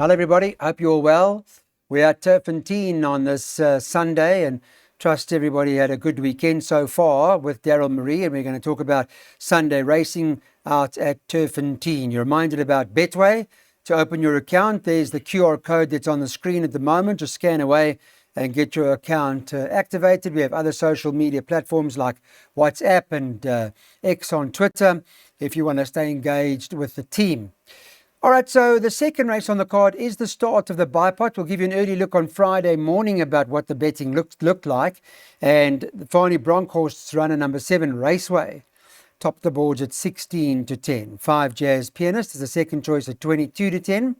Hello everybody, hope you're all well. We're at Turffontein on this Sunday and trust everybody had a good weekend so far with Daryl Marie, and we're going to talk about Sunday racing out at Turffontein. You're reminded about Betway. To open your account, there's the QR code that's on the screen at the moment. Just scan away and get your account activated. We have other social media platforms like WhatsApp and X on Twitter if you want to stay engaged with the team. All right, so the second race on the card is the start of the Bipot. We'll give you an early look on Friday morning about what the betting looked like. And the Fani Bronkhorst's runner number 7, Raceway, topped the boards at 16-10. 5 Jazz Pianist is the second choice at 22-10.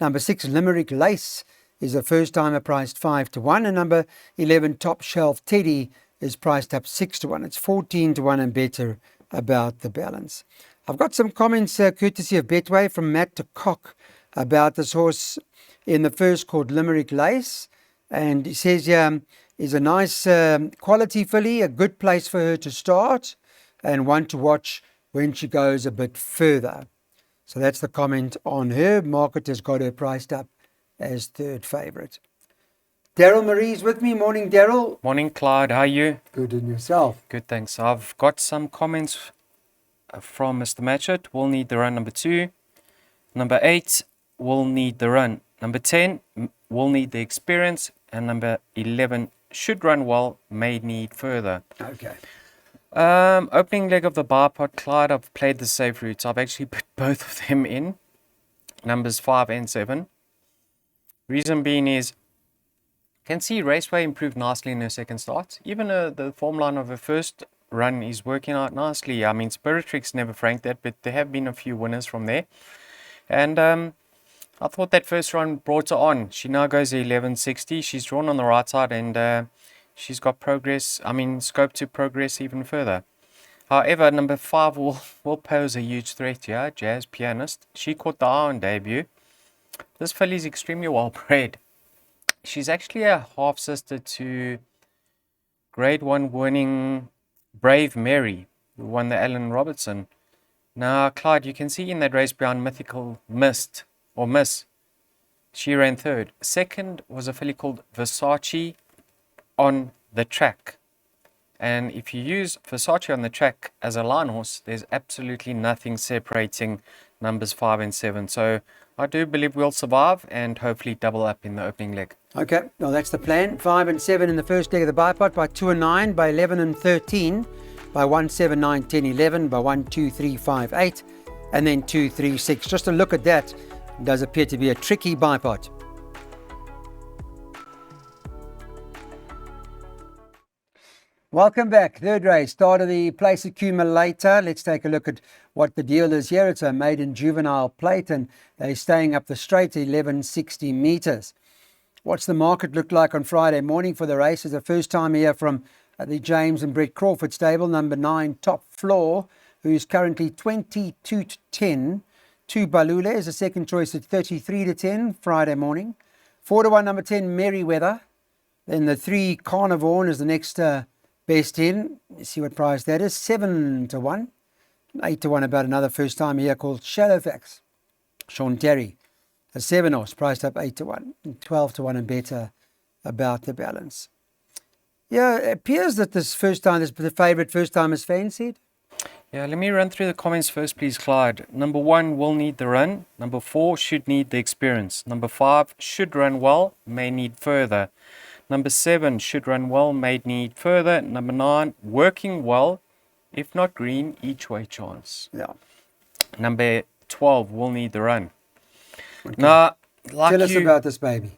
Number 6, Limerick Lace, is a first-timer priced 5-1. And number 11, Top Shelf Teddy, is priced up 6-1. It's 14-1 and better about the balance. I've got some comments courtesy of Betway from Matt de Kock about this horse in the first called Limerick Lace. And he says is a nice quality filly, a good place for her to start and one to watch when she goes a bit further. So that's the comment on her. Market has got her priced up as third favourite. Daryl Marie's with me. Morning, Daryl. Morning, Clyde. How are you? Good, and yourself? Good, thanks. I've got some comments from Mr. Matchett. Will need the run number 2. Number 8, will need the run. Number 10, will need the experience. And number 11, should run well, may need further. Okay. Opening leg of the Bipot, Clyde, I've played the safe routes. I've actually put both of them in, numbers 5 and 7. Reason being is, you can see Raceway improved nicely in her second start. Even the form line of her first run is working out nicely. I mean, Spirit Tricks never franked that, but there have been a few winners from there. And I thought that first run brought her on. She now goes 11.60. She's drawn on the right side and she's got scope to progress even further. However, number 5 will pose a huge threat here, Jazz Pianist. She caught the eye on debut. This filly is extremely well bred. She's actually a half sister to Grade 1 winning Brave Mary, who won the Allen Robertson. Now, Clyde, you can see in that race behind Mythical Miss, she ran third. Second was a filly called Versace on the track. And if you use Versace on the track as a line horse, there's absolutely nothing separating numbers 5 and 7. So I do believe we'll survive and hopefully double up in the opening leg. Okay, well that's the plan. 5 and 7 in the first leg of the Bipot, by 2 and 9, by 11 and 13, by 1, 7, 9, 10, 11, by 1, 2, 3, 5, 8, and then 2, 3, 6. Just a look at that. It does appear to be a tricky Bipot. Welcome back. Third race, start of the place accumulator. Let's take a look at what the deal is here. It's a maiden juvenile plate and they're staying up the straight 1160 metres. What's the market look like on Friday morning for the race? It's the first time here from the James and Brett Crawford stable. Number 9, Top Floor, who's currently 22-10. 2 Balule is the second choice at 33-10 Friday morning. 4-1, number 10, Merryweather. Then the 3, Carnivore is the next best in. Let's see what price that is. 7-1. 8-1 about another first time here called Shadowfax. Sean Terry. A 7 horse priced up 8-1. 12-1 and better about the balance. Yeah, it appears that this the favourite first time is fancied. Yeah, let me run through the comments first, please, Clyde. Number 1, will need the run. Number 4, should need the experience. Number 5, should run well, may need further. Number 7, should run well, may need further. Number 9, working well, if not green, each way chance. Yeah. Number 12, will need the run. Okay. Now, tell us about this baby.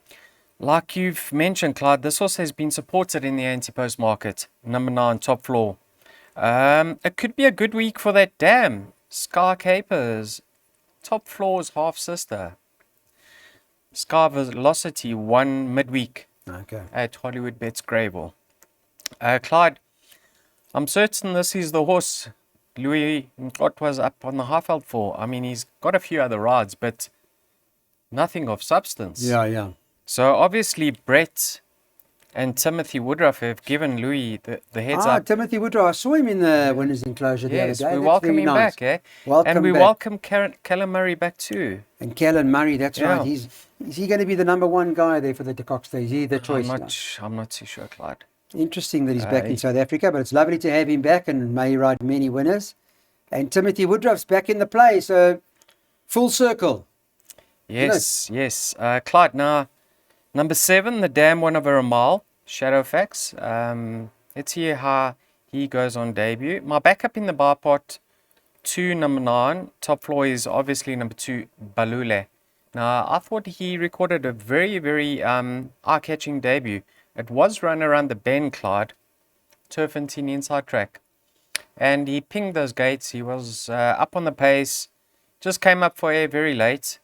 Like you've mentioned, Clyde, this horse has been supported in the anti-post market. Number 9, Top Floor. It could be a good week for that dam. Sky Capers, Top Floor's half sister. Sky Velocity won midweek. Okay. At Hollywood Bets Grable. Clyde, I'm certain this is the horse Louis Mkot was up on the Highveld for. I mean, he's got a few other rides, but nothing of substance. Yeah. So obviously Brett and Timothy Woodruff have given Louis the heads up. Timothy Woodrow. I saw him in the winners' enclosure the other Yes, day. we That's welcome very him nice. back, eh? Welcome and we back. welcome Callum Murray back too. And Callan Murray, that's Yeah. right. Is he going to be the number one guy there for the De Kock Stage? Is he the choice now? I'm not too sure, Clyde. Interesting that he's back in South Africa, but it's lovely to have him back, and may he ride many winners. And Timothy Woodruff's back in the play, so full circle. Yes. Clyde, now, number 7, the Dam One Over a Mile, Shadowfax. Let's hear how he goes on debut. My backup in the bar pot, 2, number 9. Top floor is obviously number 2, Balule. Now, I thought he recorded a very, very eye-catching debut. It was run around the bend, Clyde, turffontein inside track. And he pinged those gates. He was up on the pace. Just came up for air very late.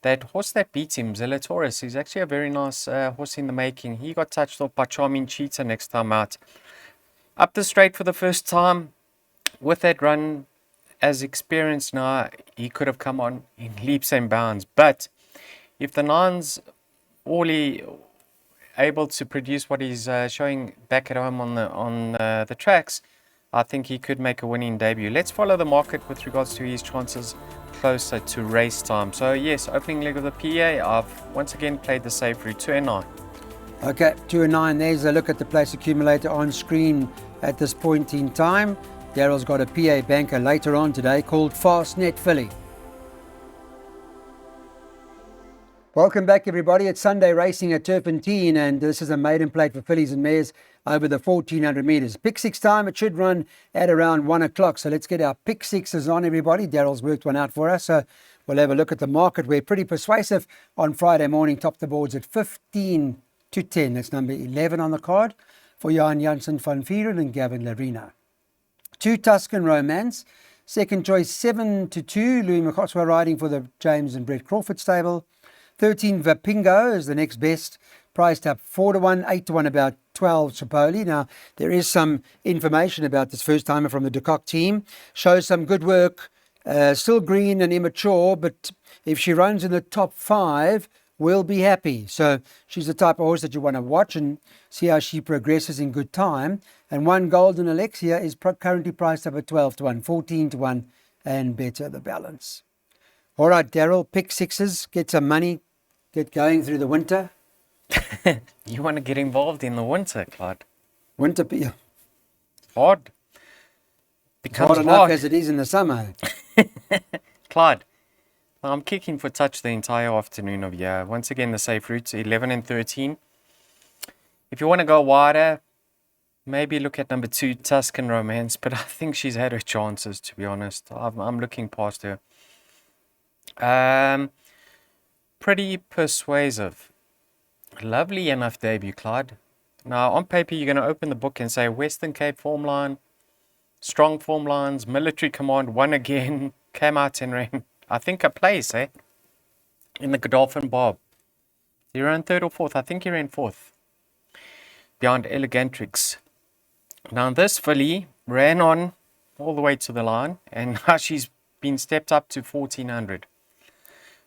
That horse that beat him, Zelatorus, is actually a very nice horse in the making. He got touched off by Charming Cheetah next time out. Up the straight for the first time. With that run, as experienced now, he could have come on in leaps and bounds. But if the Nine's only able to produce what he's showing back at home on the tracks, I think he could make a winning debut. Let's follow the market with regards to his chances closer to race time. So yes, opening leg of the PA, I've once again played the safe route, 2 and 9. Okay, 2 and 9. There's a look at the place accumulator on screen at this point in time. Daryl's got a PA banker later on today called Fastnet Filly. Welcome back, everybody. It's Sunday racing at Turffontein, and this is a maiden plate for fillies and mares over the 1400 metres. Pick 6 time, it should run at around 1 o'clock. So let's get our pick 6s on, everybody. Daryl's worked one out for us. So we'll have a look at the market. We're pretty persuasive on Friday morning. Top the boards at 15 to 10. That's number 11 on the card for Jan Janssen van Vieren and Gavin Larina. 2 Tuscan Romance. Second choice 7 to 2. Louis Makoswa riding for the James and Brett Crawford stable. 13 Vapingo is the next best, priced up 4 to 1, 8 to 1, about 12 Tripoli. Now, there is some information about this first timer from the De Kock team. Shows some good work, still green and immature, but if she runs in the top 5, we'll be happy. So she's the type of horse that you want to watch and see how she progresses in good time. And 1 Golden Alexia is currently priced up at 12 to 1, 14 to 1, and better the balance. All right, Daryl, pick 6s, get some money, get going through the winter. You want to get involved in the winter, Clyde? Winter, Hard. Becomes hard enough as it is in the summer. Clyde, I'm kicking for touch the entire afternoon of year. Once again, the safe routes, 11 and 13. If you want to go wider, maybe look at number 2, Tuscan Romance, but I think she's had her chances, to be honest. I'm looking past her. Pretty persuasive. Lovely enough debut, Clyde. Now, on paper, you're going to open the book and say Western Cape form line, strong form lines, military command, won again, came out and ran, I think, a place, in the Godolphin Bob. He ran 3rd or 4th. I think he ran 4th. Behind Elegantrix. Now, this filly ran on all the way to the line, and now she's been stepped up to 1400.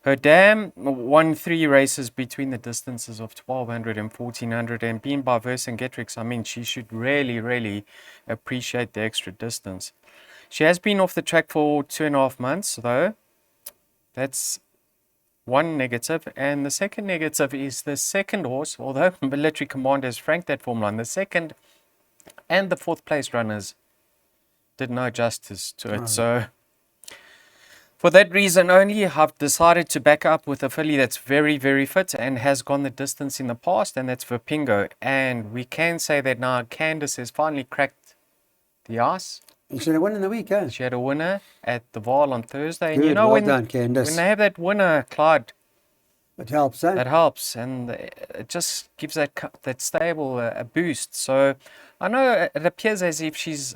Her dam won 3 races between the distances of 1200 and 1400, and being by Vercingetrix, I mean, she should really, really appreciate the extra distance. She has been off the track for 2.5 months, though. That's one negative, and the second negative is the second horse, although Military Command has franked that form line, the second and the 4th place runners did no justice to it. So for that reason only, I've decided to back up with a filly that's very, very fit and has gone the distance in the past, and that's Vapingo. And we can say that now Candice has finally cracked the ice. You should have won in the week, eh? She had a winner at the Vaal on Thursday. Good, And you know, well done, Candice. when they have that winner, Clyde, It helps, eh? that helps, and it just gives that stable a boost. So I know it appears as if she's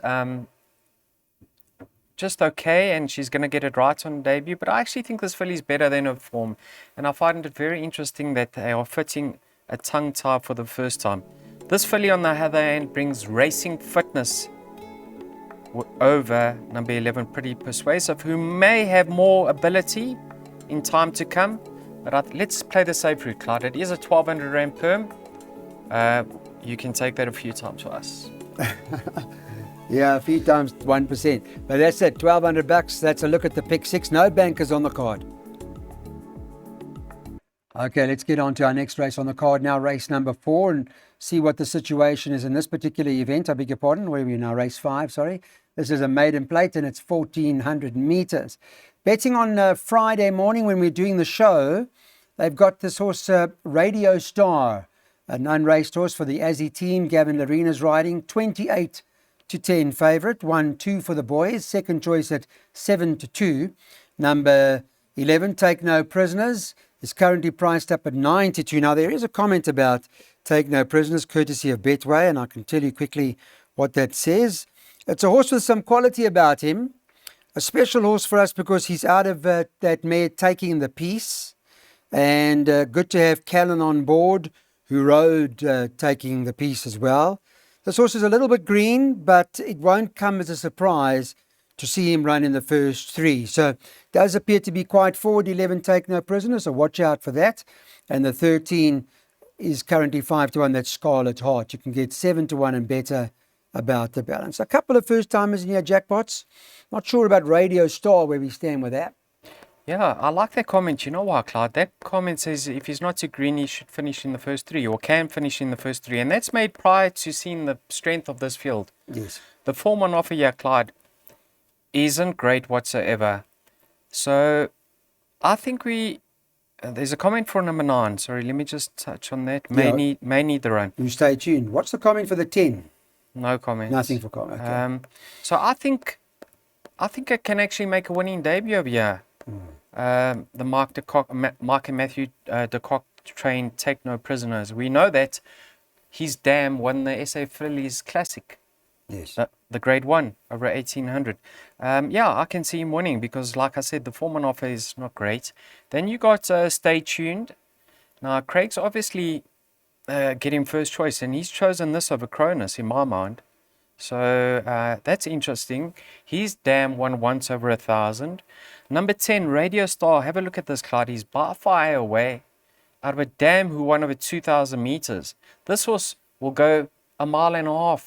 just okay and she's going to get it right on debut, but I actually think this filly is better than her form, and I find it very interesting that they are fitting a tongue tie for the first time. This filly on the other hand brings racing fitness over number 11, Pretty Persuasive, who may have more ability in time to come. But let's play the safe route, Clyde. It is a 1200 Rand perm. you can take that a few times for us. Yeah, a few times 1%. But that's it, $1,200. That's a look at the pick six. No bankers on the card. Okay, let's get on to our next race on the card now, race number 4, and see what the situation is in this particular event. I beg your pardon, where are we now? Race 5, sorry. This is a maiden plate and it's 1,400 meters. Betting on Friday morning when we're doing the show, they've got this horse, Radio Star, an unraced horse for the Aussie team. Gavin Larina's riding, 28 to 10 favourite, 1-2 for the boys. Second choice at 7-2. Number 11, Take No Prisoners, is currently priced up at 9-2. Now, there is a comment about Take No Prisoners, courtesy of Betway, and I can tell you quickly what that says. It's a horse with some quality about him. A special horse for us because he's out of that mare Taking the Peace. And good to have Callan on board, who rode Taking the Peace as well. This horse is a little bit green, but it won't come as a surprise to see him run in the first 3. So does appear to be quite forward. 11, Take No Prisoners, so watch out for that. And the 13 is currently 5-1. That's Scarlet Heart. You can get 7-1 and better about the balance. A couple of first timers in here, jackpots. Not sure about Radio Star, where we stand with that. Yeah, I like that comment. You know why, Clyde? That comment says if he's not too green, he should finish in the first 3 or can finish in the first 3. And that's made prior to seeing the strength of this field. Yes. The form on offer here, Clyde, isn't great whatsoever. So I think there's a comment for number 9. Sorry, let me just touch on that. May need the run. You stay tuned. What's the comment for the 10? No comment. Nothing for comment. Okay. So I think it can actually make a winning debut over here. The Mark and Matthew de Kock trained Take No Prisoners. We know that his dam won the SA Fillies Classic. Yes. The grade 1 over 1800. Yeah, I can see him winning because, like I said, the form on offer is not great. Then you got Stay Tuned. Now, Craig's obviously getting first choice, and he's chosen this over Cronus in my mind. So that's interesting. His dam won once over 1,000. Number 10, Radio Star. Have a look at this, Clyde. He's by far away out of a dam who won over 2,000 meters. This horse will go 1.5 miles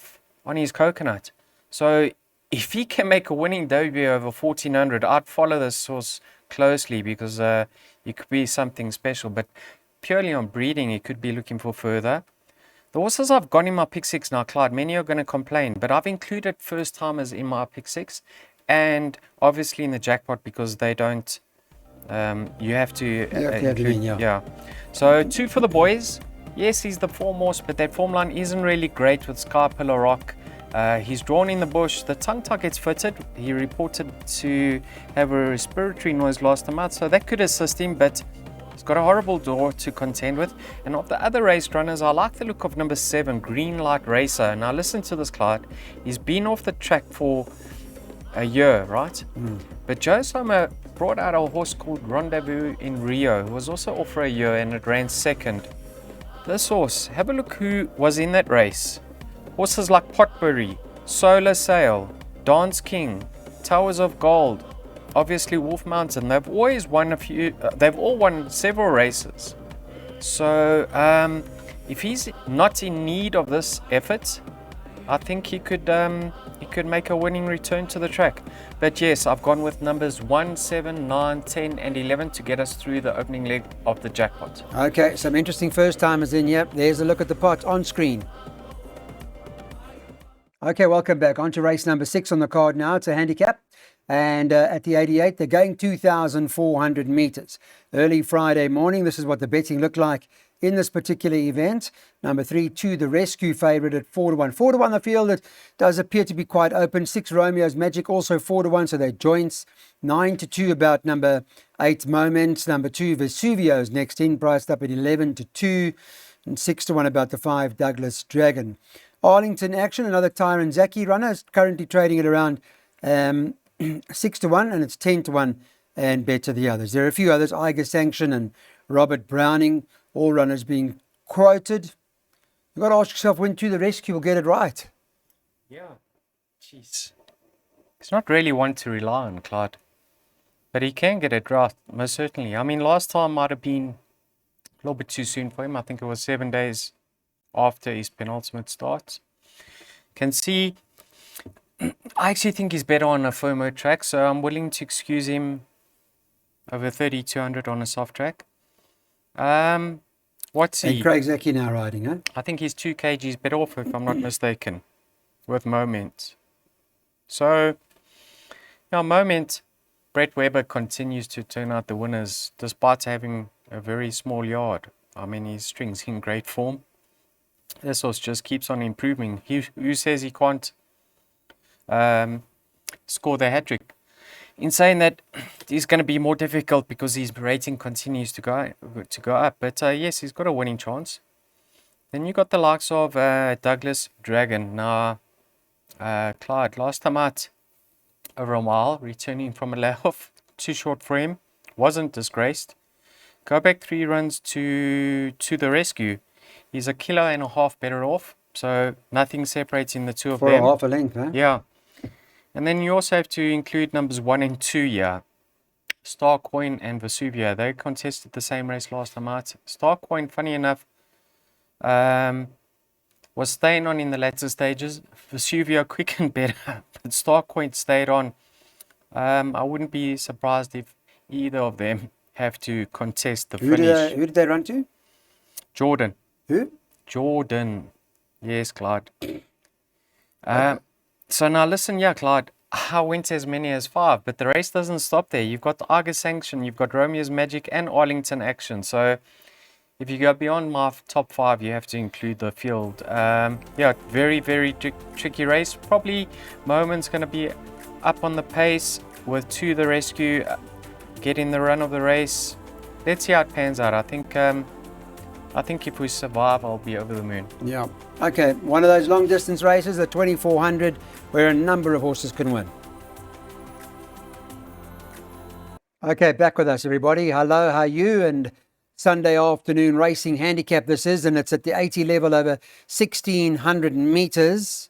on his coconut. So if he can make a winning debut over 1,400, I'd follow this horse closely because it could be something special. But purely on breeding, he could be looking for further. The horses I've got in my pick 6 now, Clyde, many are going to complain, but I've included first timers in my pick 6 and obviously in the jackpot because they don't, you have to include, yeah. So 2 for the boys. Yes, he's the form horse, but that form line isn't really great with Sky Pillar Rock. He's drawn in the bush. The tongue tie gets fitted. He reported to have a respiratory noise last time out, so that could assist him, but he's got a horrible door to contend with. And of the other race runners, I like the look of number 7, Green Light Racer. Now listen to this, Clyde. He's been off the track for a year, right? But Joe Sommer brought out a horse called Rendezvous in Rio, who was also off for a year, and it ran second. This horse, have a look who was in that race. Horses like Potbury, Solar Sail, Dance King, Towers of Gold, obviously Wolf Mountain. They've always won a few, they've all won several races. So if he's not in need of this effort, I think he could make a winning return to the track. But yes, I've gone with numbers 1, 7, 9, 10 and 11 to get us through the opening leg of the jackpot. Okay, some interesting first timers in here. There's a look at the pot on screen. Okay, welcome back. On to race number 6 on the card now. It's a handicap. And at the 88, they're going 2,400 meters. Early Friday morning, this is what the betting looked like in this particular event. Number 3, 2, the rescue favourite at 4-1. 4-1, the field that does appear to be quite open. 6, Romeo's Magic, also 4-1, so they're joints. 9-2 about number 8, Moments. Number 2, Vesuvio's next in, priced up at 11-2. And 6-1 about the 5, Douglas Dragon. Arlington Action, another Tyron Zaki runner, is currently trading at around 6-1, and it's 10-1 and better the others. There are a few others, Iger Sanction and Robert Browning, all runners being quoted. You've got to ask yourself when to the rescue will get it right. Yeah, jeez. He's not really one to rely on, Clyde. But he can get it right, most certainly. I mean, last time might have been a little bit too soon for him. I think it was 7 days after his penultimate start. Can see, I actually think he's better on a firmer track, so I'm willing to excuse him over 3,200 on a soft track. What's And he? Craig's actually now riding, huh? I think he's 2 kgs better off, if I'm not mistaken, with Moment. So, now Moment, Brett Weber continues to turn out the winners despite having a very small yard. I mean, his string's in great form. This horse just keeps on improving. Who says he can't score the hat-trick? In saying that, it's going to be more difficult because his rating continues to go up. But yes, he's got a winning chance. Then you got the likes of Douglas Dragon. Now, Clyde, last time out over a mile, returning from a layoff, too short for him, wasn't disgraced. Go back 3 runs to the rescue. He's 1.5 kilos better off, so nothing separating the two of For them. a half a length, huh? Yeah. And then you also have to include numbers 1 and 2 here. Starcoin and Vesuvia. They contested the same race last time out. Starcoin, funny enough, was staying on in the latter stages. Vesuvia quick and better, but Starcoin stayed on. I wouldn't be surprised if either of them have to contest the finish. Who did they run to? Jordan. Who? Jordan. Yes, Clyde. Okay. So now listen, yeah, Clyde, I went as many as 5, but the race doesn't stop there. You've got the Argus Sanction, you've got Romeo's Magic and Arlington Action. So if you go beyond my top 5, you have to include the field. Yeah, very, very tricky race. Probably Moment's going to be up on the pace with 2 the rescue, getting the run of the race. Let's see how it pans out. I think if we survive, I'll be over the moon. Yeah. Okay, one of those long distance races, the 2400, where a number of horses can win. Okay, back with us, everybody. Hello, how are you? And Sunday afternoon racing handicap this is, and it's at the 80 level over 1600 meters.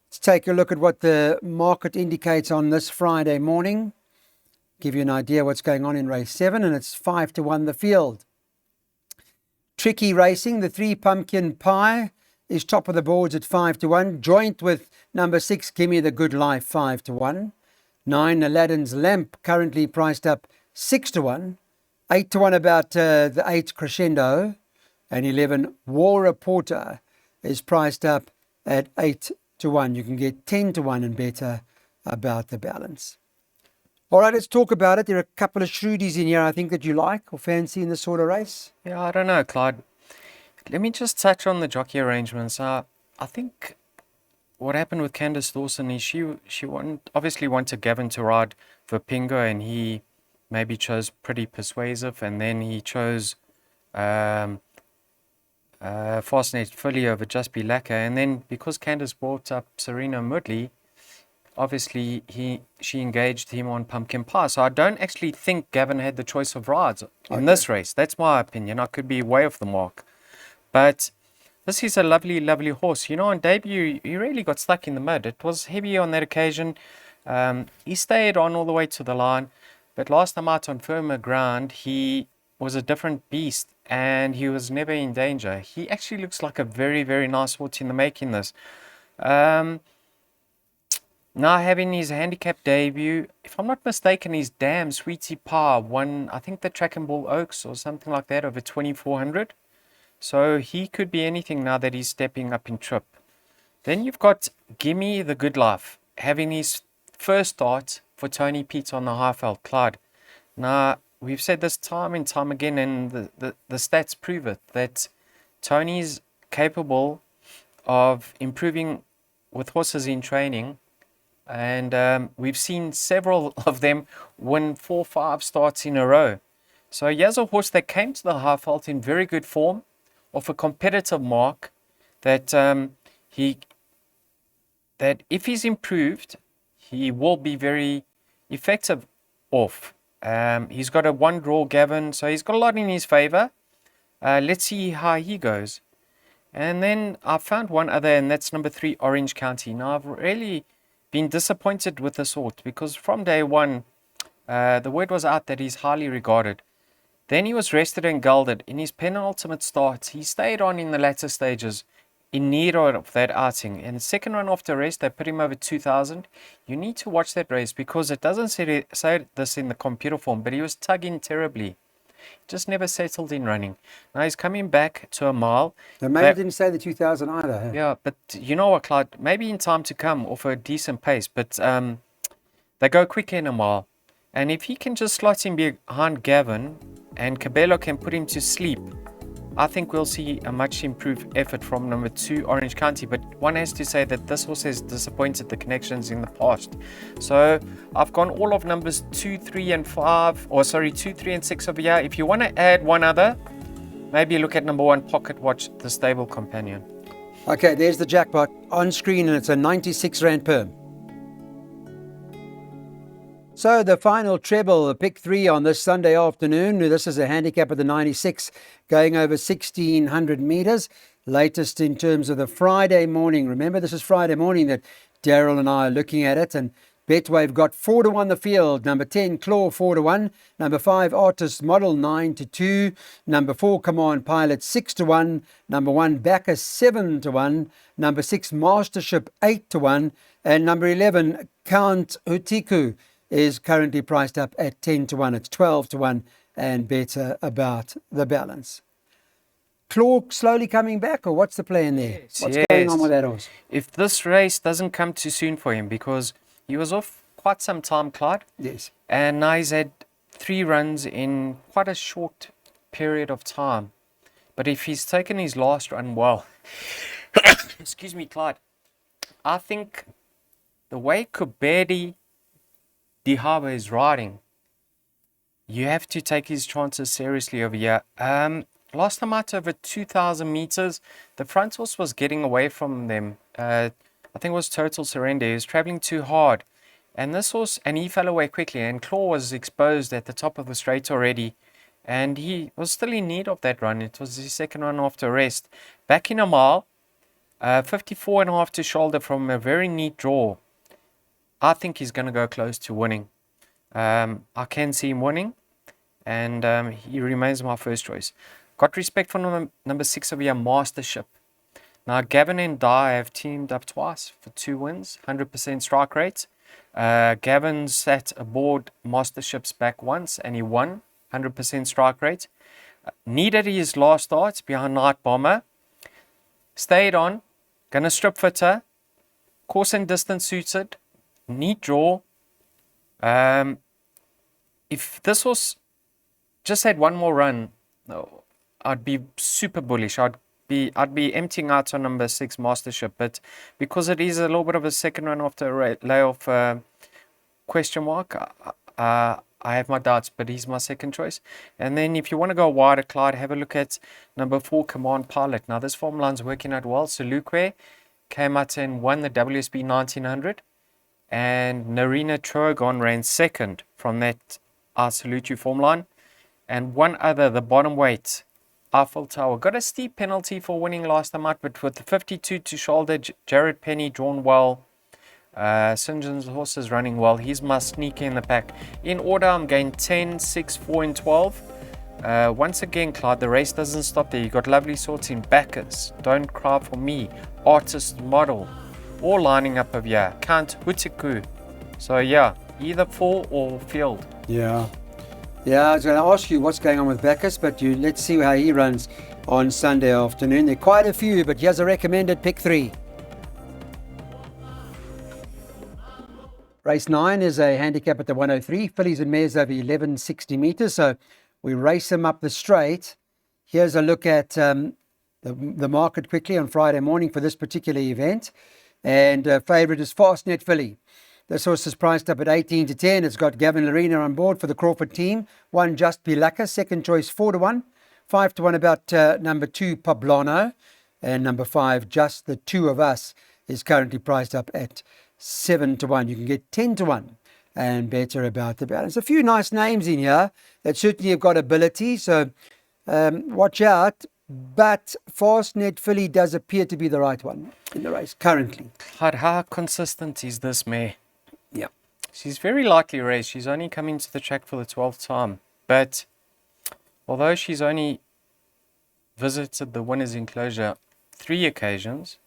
Let's take a look at what the market indicates on this Friday morning. Give you an idea what's going on in race 7, and it's 5-1 the field. Tricky racing, the 3 Pumpkin Pie is top of the boards at 5-1, joint with number 6 Gimme the Good Life 5-1. 9 Aladdin's Lamp currently priced up 6-1. 8-1 about the 8 Crescendo, and 11 War Reporter is priced up at 8-1. You can get 10-1 and better about the balance. All right, let's talk about it. There are a couple of shrewdies in here I think that you like or fancy in this sort of race. Yeah, I don't know, Clyde. Let me just touch on the jockey arrangements. I think what happened with Candice Dawson is she obviously wanted Gavin to ride for Pingo, and he maybe chose Pretty Persuasive, and then he chose Fastnet Fully over Just Be Lacquer, and then because Candice brought up Serena Moodley, obviously she engaged him on Pumpkin Pie. So I don't actually think Gavin had the choice of rides in this race. That's my opinion. I could be way off the mark. But this is a lovely, lovely horse. You know, on debut, he really got stuck in the mud. It was heavy on that occasion. He stayed on all the way to the line. But last time out on firmer ground, he was a different beast, and he was never in danger. He actually looks like a very, very nice horse in the making this. Now having his handicap debut, if I'm not mistaken, his Damn Sweetie Pie won, I think, the Track and Ball Oaks or something like that over 2400. So he could be anything now that he's stepping up in trip. Then you've got Gimme the Good Life having his first start for Tony Pete on the Highveld, Clyde. Now, we've said this time and time again, and the stats prove it, that Tony's capable of improving with horses in training. And we've seen several of them win 4-5 starts in a row. So here's a horse that came to the Highveld in very good form, of a competitive mark, that that if he's improved, he will be very effective off. He's got a 1 draw, Gavin, so he's got a lot in his favor. Let's see how he goes. And then I found one other, and that's number 3, Orange County. Now, I've really been disappointed with this horse because from day one, the word was out that he's highly regarded. Then he was rested and gelded. In his penultimate start, he stayed on in the latter stages, in need of that outing. And second run after rest, they put him over 2,000. You need to watch that race because it doesn't say this in the computer form, but he was tugging terribly. Just never settled in running. Now he's coming back to a mile. And maybe didn't say the 2,000 either. Huh? Yeah, but you know what, Clyde? Maybe in time to come off a decent pace, but they go quicker in a mile. And if he can just slot in behind Gavin and Cabello can put him to sleep, I think we'll see a much improved effort from number 2, Orange County. But one has to say that this horse has disappointed the connections in the past. So I've gone all of numbers 2, 3, and 5, 2, 3, and 6 over here. If you want to add one other, maybe look at number 1, Pocket Watch, the stable companion. Okay, there's the jackpot on screen, and it's a 96 Rand perm. So the final treble, pick 3 on this Sunday afternoon. This is a handicap of the 96, going over 1,600 metres. Latest in terms of the Friday morning. Remember, this is Friday morning that Daryl and I are looking at it. And Betway've got 4-1 the field. Number 10, Claw, 4-1. Number 5, Artist Model, 9-2. Number 4, Command Pilot, 6-1. Number 1, Bacchus, 7-1. Number 6, Mastership, 8-1. And number 11, Count Hutiku, is currently priced up at 10-1. It's 12-1 and better about the balance. Claw slowly coming back, or what's the plan there? What's going on with that horse? If this race doesn't come too soon for him, because he was off quite some time, Clyde. Yes. And now he's had 3 runs in quite a short period of time. But if he's taken his last run well, excuse me, Clyde, I think the way Kubedi Dihaba is riding, you have to take his chances seriously over here. Last time out over 2,000 meters, the front horse was getting away from them. I think it was Total Surrender. He was traveling too hard. And this horse, and he fell away quickly. And Claw was exposed at the top of the straight already. And he was still in need of that run. It was his second run after rest. Back in a mile, 54.5 to shoulder from a very neat draw. I think he's going to go close to winning. I can see him winning, and he remains my first choice. Got respect for number 6 over here, Mastership. Now, Gavin and Dye have teamed up twice for 2 wins, 100% strike rate. Gavin sat aboard Mastership's back once, and he won, 100% strike rate. Needed his last start behind Night Bomber. Stayed on, gonna strip fitter, course and distance suited. Neat draw. If this horse just had one more run, I'd be super bullish. I'd be emptying out on number 6 Mastership, but because it is a little bit of a second run after a layoff question mark, I have my doubts, but he's my second choice. And then if you want to go wider, Clyde, have a look at number 4 Command Pilot. Now this form line's working out well. So Luque came out and won the WSB 1900. And Narina Trogon ran second from that I Salute You form line. And one other, the bottom weight, Eiffel Tower, got a steep penalty for winning last time out, but with the 52 to shoulder, Jared Penny drawn well. St. John's horses running well. He's my sneaker in the pack. In order, I'm going 10, 6, 4, and 12. Once again, Clyde, the race doesn't stop there. You got lovely sorts in Bacchus, Don't Cry For Me, Artist Model, all lining up over here. Count Hutiku. So yeah, either fall or field. Yeah, I was going to ask you what's going on with Bacchus, but let's see how he runs on Sunday afternoon. There are quite a few, but here's a recommended pick 3. Race 9 is a handicap at the 103. Fillies and mares over 1160 metres, so we race them up the straight. Here's a look at the market quickly on Friday morning for this particular event. And favourite is Fastnet Filly. This horse is priced up at 18-10. It's got Gavin Larena on board for the Crawford team. 1 Just Pilaka, second choice 4-1. 5-1 about number 2 Poblano. And number 5 Just the Two of Us is currently priced up at 7-1. You can get 10-1 and better about the balance. A few nice names in here that certainly have got ability. So watch out. But Fastnet Filly does appear to be the right one in the race currently. How consistent is this mare? Yeah. She's very lightly raced. She's only coming to the track for the 12th time. But although she's only visited the winner's enclosure 3 occasions,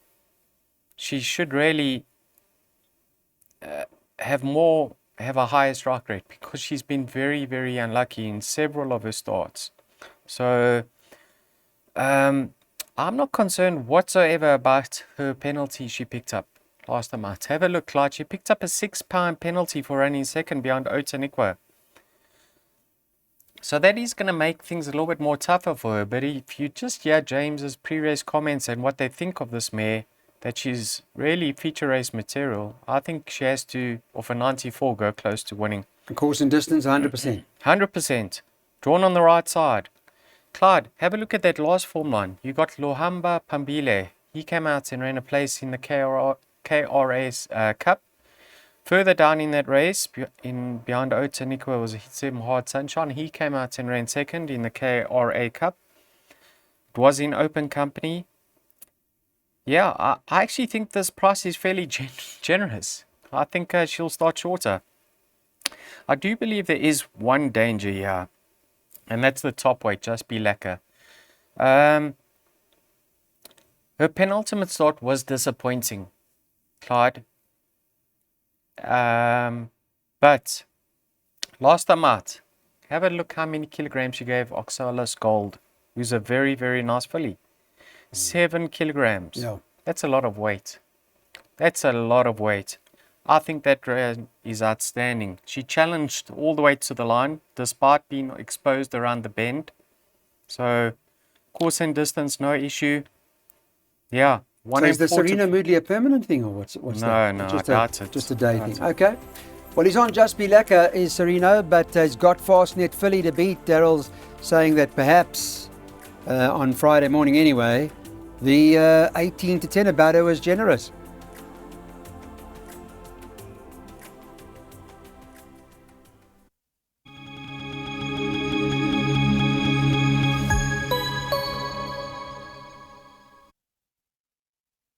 she should really have a higher strike rate, because she's been very, very unlucky in several of her starts. So I'm not concerned whatsoever about her penalty she picked up last time out. Have a look, Clyde. She picked up a £6 penalty for running second behind Otanikwa. So that is going to make things a little bit more tougher for her. But if you just hear James's pre-race comments and what they think of this mare, that she's really feature race material, I think she has to, off a 94, go close to winning. The course and distance, 100%. 100%. Drawn on the right side. Clyde, have a look at that last form line. You got Lohamba Pambile. He came out and ran a place in the KRS Cup. Further down in that race, behind Otanikwa was Hitsem Hard Sunshine. He came out and ran second in the KRA Cup. It was in open company. Yeah, I actually think this price is fairly generous. I think she'll start shorter. I do believe there is one danger here, and that's the top weight, Just Be Lekker. Her penultimate start was disappointing, Clyde. But last time out, have a look how many kilograms she gave Oxalis Gold, who's a very, very nice filly. 7 kilograms. Yeah. That's a lot of weight. That's a lot of weight. I think that is outstanding. She challenged all the way to the line, despite being exposed around the bend. So, course and distance, no issue. Yeah. So is the Serena Moodley a permanent thing, or what's that? No, I doubt it. Just a day thing. Okay. Well, he's on Just Be Lekker, is Serena, but he's got Fastnet Philly to beat. Daryl's saying that perhaps on Friday morning anyway, the 18 to 10 about her was generous.